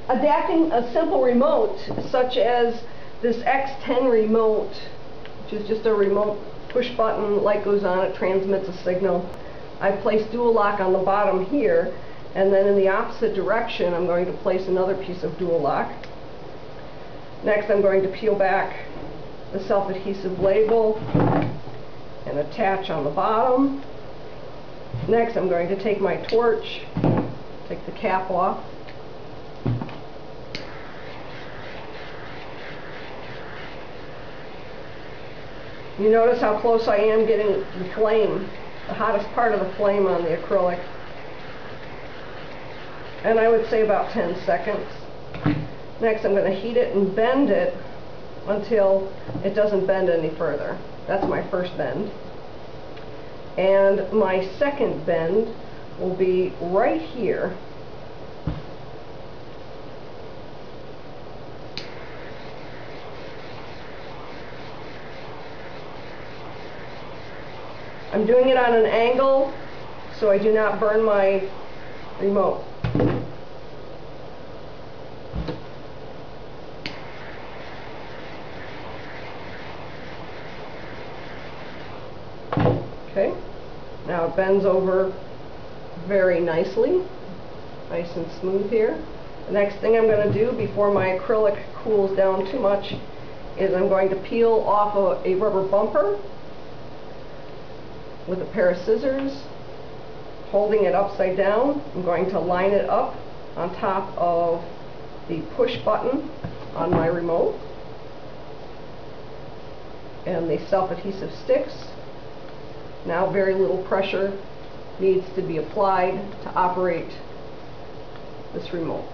adapting a simple remote such as this X10 remote, which is just a remote push button, light goes on, it transmits a signal. I place dual lock on the bottom here, and then in the opposite direction I'm going to place another piece of dual lock. Next I'm going to peel back the self-adhesive label and attach on the bottom. Next I'm going to take my torch, take the cap off. You notice how close I am getting the flame, the hottest part of the flame on the acrylic. And I would say about 10 seconds. Next I'm going to heat it and bend it until it doesn't bend any further. That's my first bend. And my second bend will be right here. I'm doing it on an angle so I do not burn my remote. Okay, now it bends over very nicely, nice and smooth here. The next thing I'm going to do before my acrylic cools down too much is I'm going to peel off a rubber bumper with a pair of scissors. Holding it upside down, I'm going to line it up on top of the push button on my remote and the self-adhesive sticks. Now very little pressure needs to be applied to operate this remote.